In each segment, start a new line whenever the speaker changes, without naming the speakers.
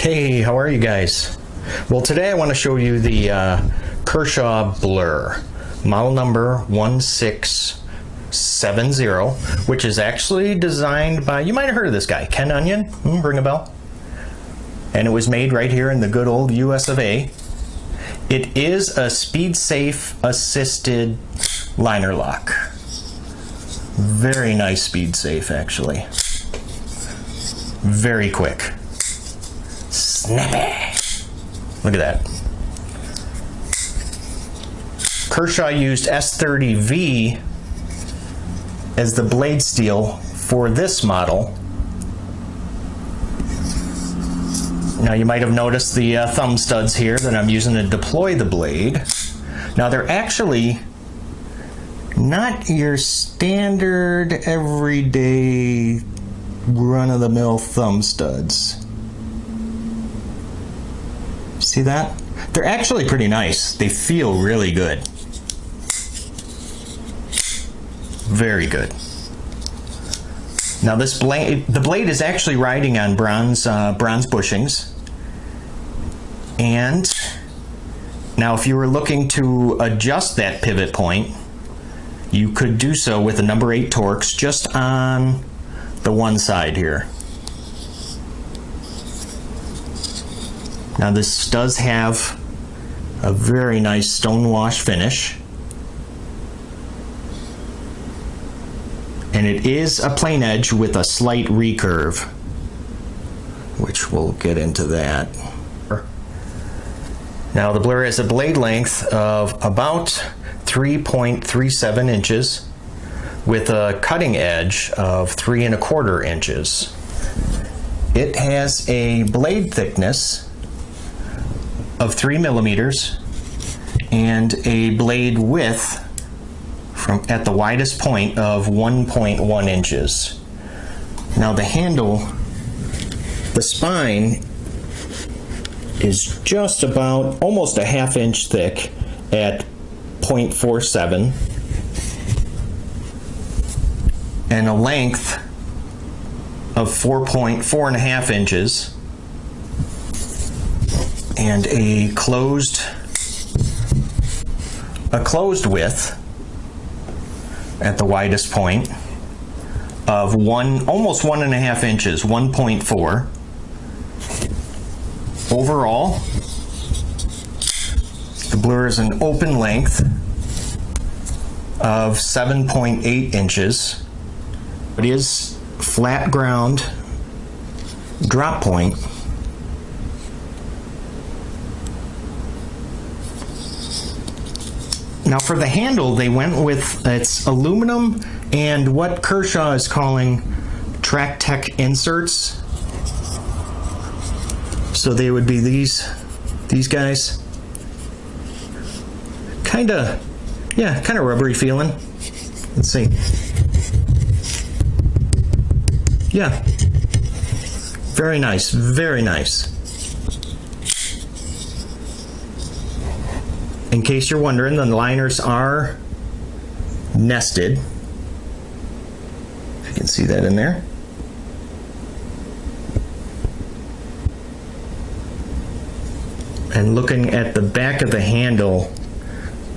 Hey, how are you guys? Well, today I want to show you the Kershaw Blur, model number 1670, which is actually designed by, you might have heard of this guy, Ken Onion, ring a bell? And it was made right here in the good old US of A. It is a SpeedSafe assisted liner lock. Very nice SpeedSafe, actually. Very quick. Snappy. Look at that. Kershaw used S30V as the blade steel for this model. Now you might have noticed the thumb studs here that I'm using to deploy the blade. Now they're actually not your standard everyday run-of-the-mill thumb studs. See that? They're actually pretty nice. They feel really good. Very good. Now this blade, the blade is actually riding on bronze bushings. And now if you were looking to adjust that pivot point, you could do so with a number 8 Torx just on the one side here. Now this does have a very nice stone wash finish. And it is a plain edge with a slight recurve, which we'll get into that. Now the Blur has a blade length of about 3.37 inches with a cutting edge of 3 1/4 inches. It has a blade thickness of 3 millimeters and a blade width at the widest point of 1.1 inches. Now the handle, the spine is just about almost a ½ inch thick at 0.47 and a length of 4.5 inches and a closed width at the widest point of almost 1.5 inches, 1.4. Overall, the Blur is an open length of 7.8 inches. It is flat ground drop point. Now for the handle, they went with its aluminum and what Kershaw is calling Track Tech inserts. So they would be these guys. Kinda rubbery feeling. Let's see. Yeah. Very nice, very nice. In case you're wondering, the liners are nested. If you can see that in there. And looking at the back of the handle,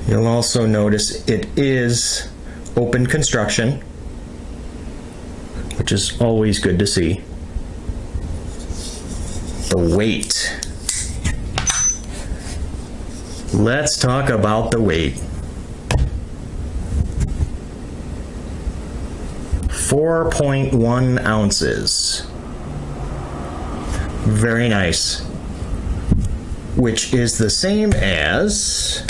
you'll also notice it is open construction, which is always good to see. The weight. Let's talk about the weight. 4.1 ounces. Very nice. Which is the same as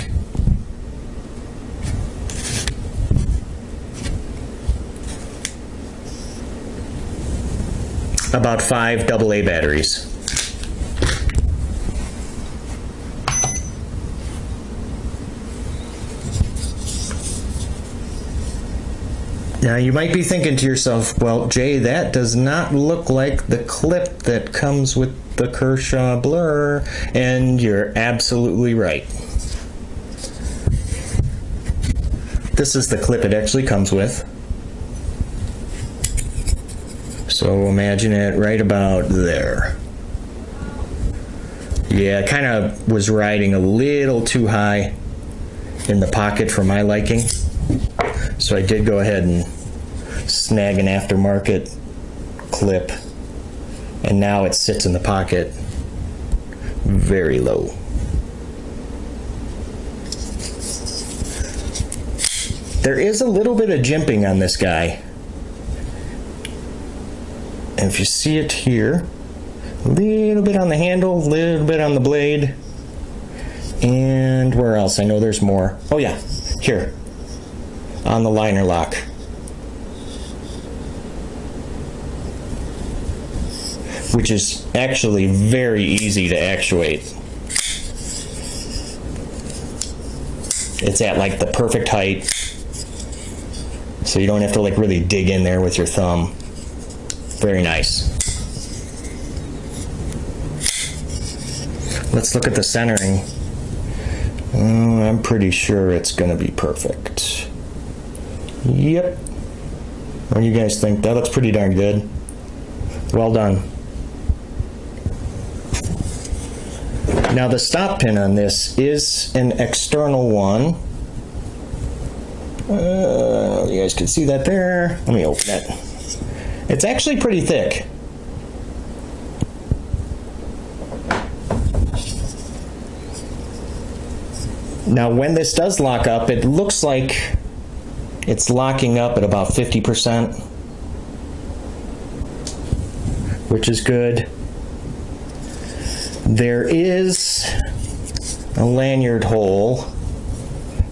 about 5 AA batteries. Now you might be thinking to yourself, well, Jay, that does not look like the clip that comes with the Kershaw Blur, and you're absolutely right. This is the clip it actually comes with. So imagine it right about there. Yeah, I kind of was riding a little too high in the pocket for my liking. So I did go ahead and snag an aftermarket clip. And now it sits in the pocket very low. There is a little bit of jimping on this guy. And if you see it here, a little bit on the handle, a little bit on the blade. And where else? I know there's more. Oh yeah, here, on the liner lock. Which is actually very easy to actuate. It's at like the perfect height, so you don't have to like really dig in there with your thumb. Very nice. Let's look at the centering. I'm pretty sure it's gonna be perfect. Yep. What do you guys think? That looks pretty darn good. Well done. Now the stop pin on this is an external one. You guys can see that there. Let me open it. It's actually pretty thick. Now when this does lock up, it looks like it's locking up at about 50%, which is good. There is a lanyard hole.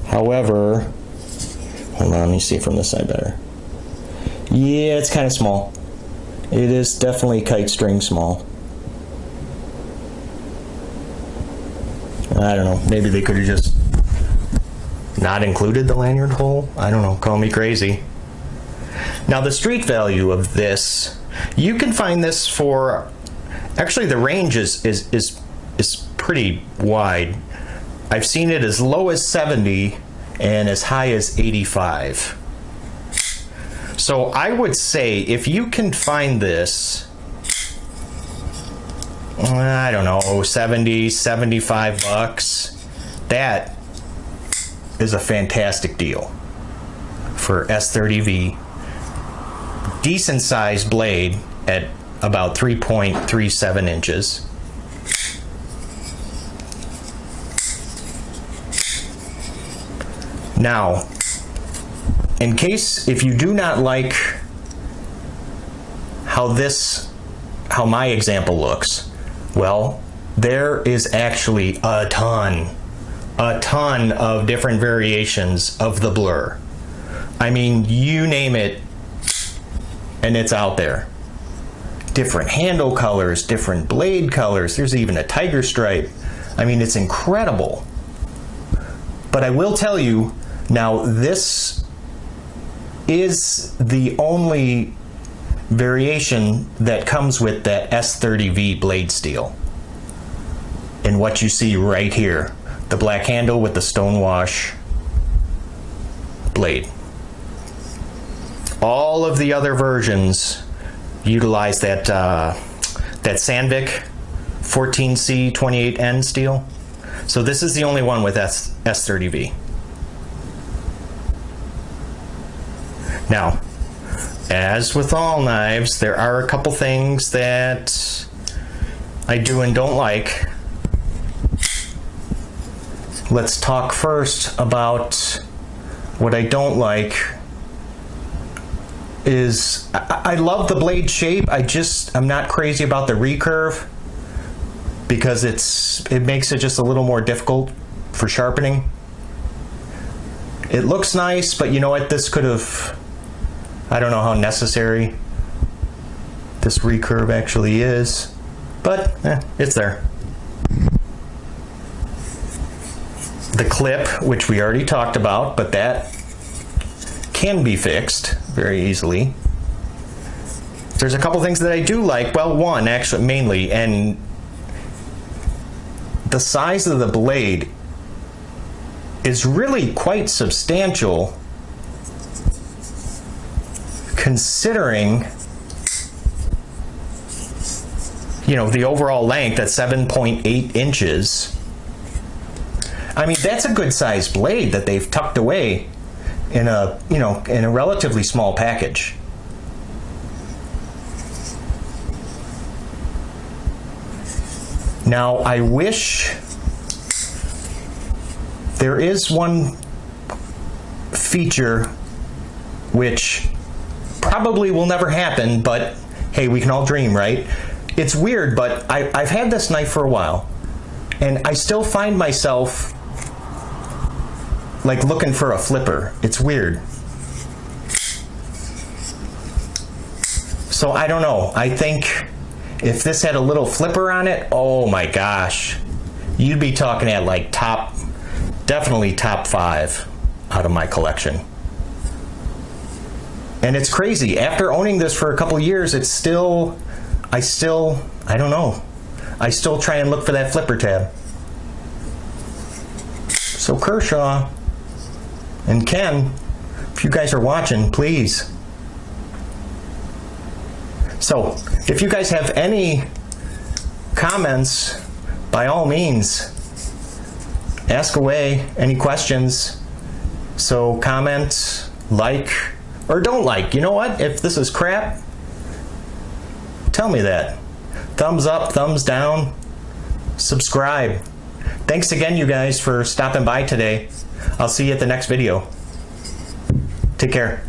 However, hold on, let me see from this side better. Yeah, it's kind of small. It is definitely kite string small. I don't know, maybe they could have just not included the lanyard hole. I don't know, call me crazy. Now the street value of this, you can find this for, actually the range is pretty wide. I've seen it as low as 70 and as high as 85. So I would say if you can find this, I don't know, 70, 75 bucks, that is a fantastic deal for S30V. Decent sized blade at about 3.37 inches. Now, in case if you do not like how my example looks, well, there is actually a ton of different variations of the Blur. I mean, you name it, and it's out there. Different handle colors, different blade colors. There's even a tiger stripe. I mean, it's incredible. But I will tell you, now this is the only variation that comes with that S30V blade steel. And what you see right here, the black handle with the stonewash blade. All of the other versions utilize that Sandvik 14C 28N steel. So this is the only one with S30V. Now, as with all knives, there are a couple things that I do and don't like. Let's talk first about what I don't like. Is I love the blade shape. I'm not crazy about the recurve because it makes it just a little more difficult for sharpening. It looks nice, but you know what? This could have, I don't know how necessary this recurve actually is, but it's there. The clip, which we already talked about, but that can be fixed very easily. There's a couple things that I do like. Well, one, actually, mainly, and the size of the blade is really quite substantial considering you know, the overall length at 7.8 inches. I mean, that's a good sized blade that they've tucked away in a, you know, in a relatively small package. Now, I wish there is one feature which probably will never happen, but hey, we can all dream, right? It's weird, but I've had this knife for a while, and I still find myself like looking for a flipper. It's weird. So I don't know. I think if this had a little flipper on it, oh my gosh, you'd be talking at like top, definitely top 5 out of my collection. And it's crazy. After owning this for a couple years, it's still, I don't know. I still try and look for that flipper tab. So Kershaw and Ken, if you guys are watching, please. So if you guys have any comments, by all means, ask away. Any questions? So comment, like, or don't like. You know what? If this is crap, tell me that. Thumbs up, thumbs down, subscribe. Thanks again, you guys, for stopping by today. I'll see you at the next video. Take care.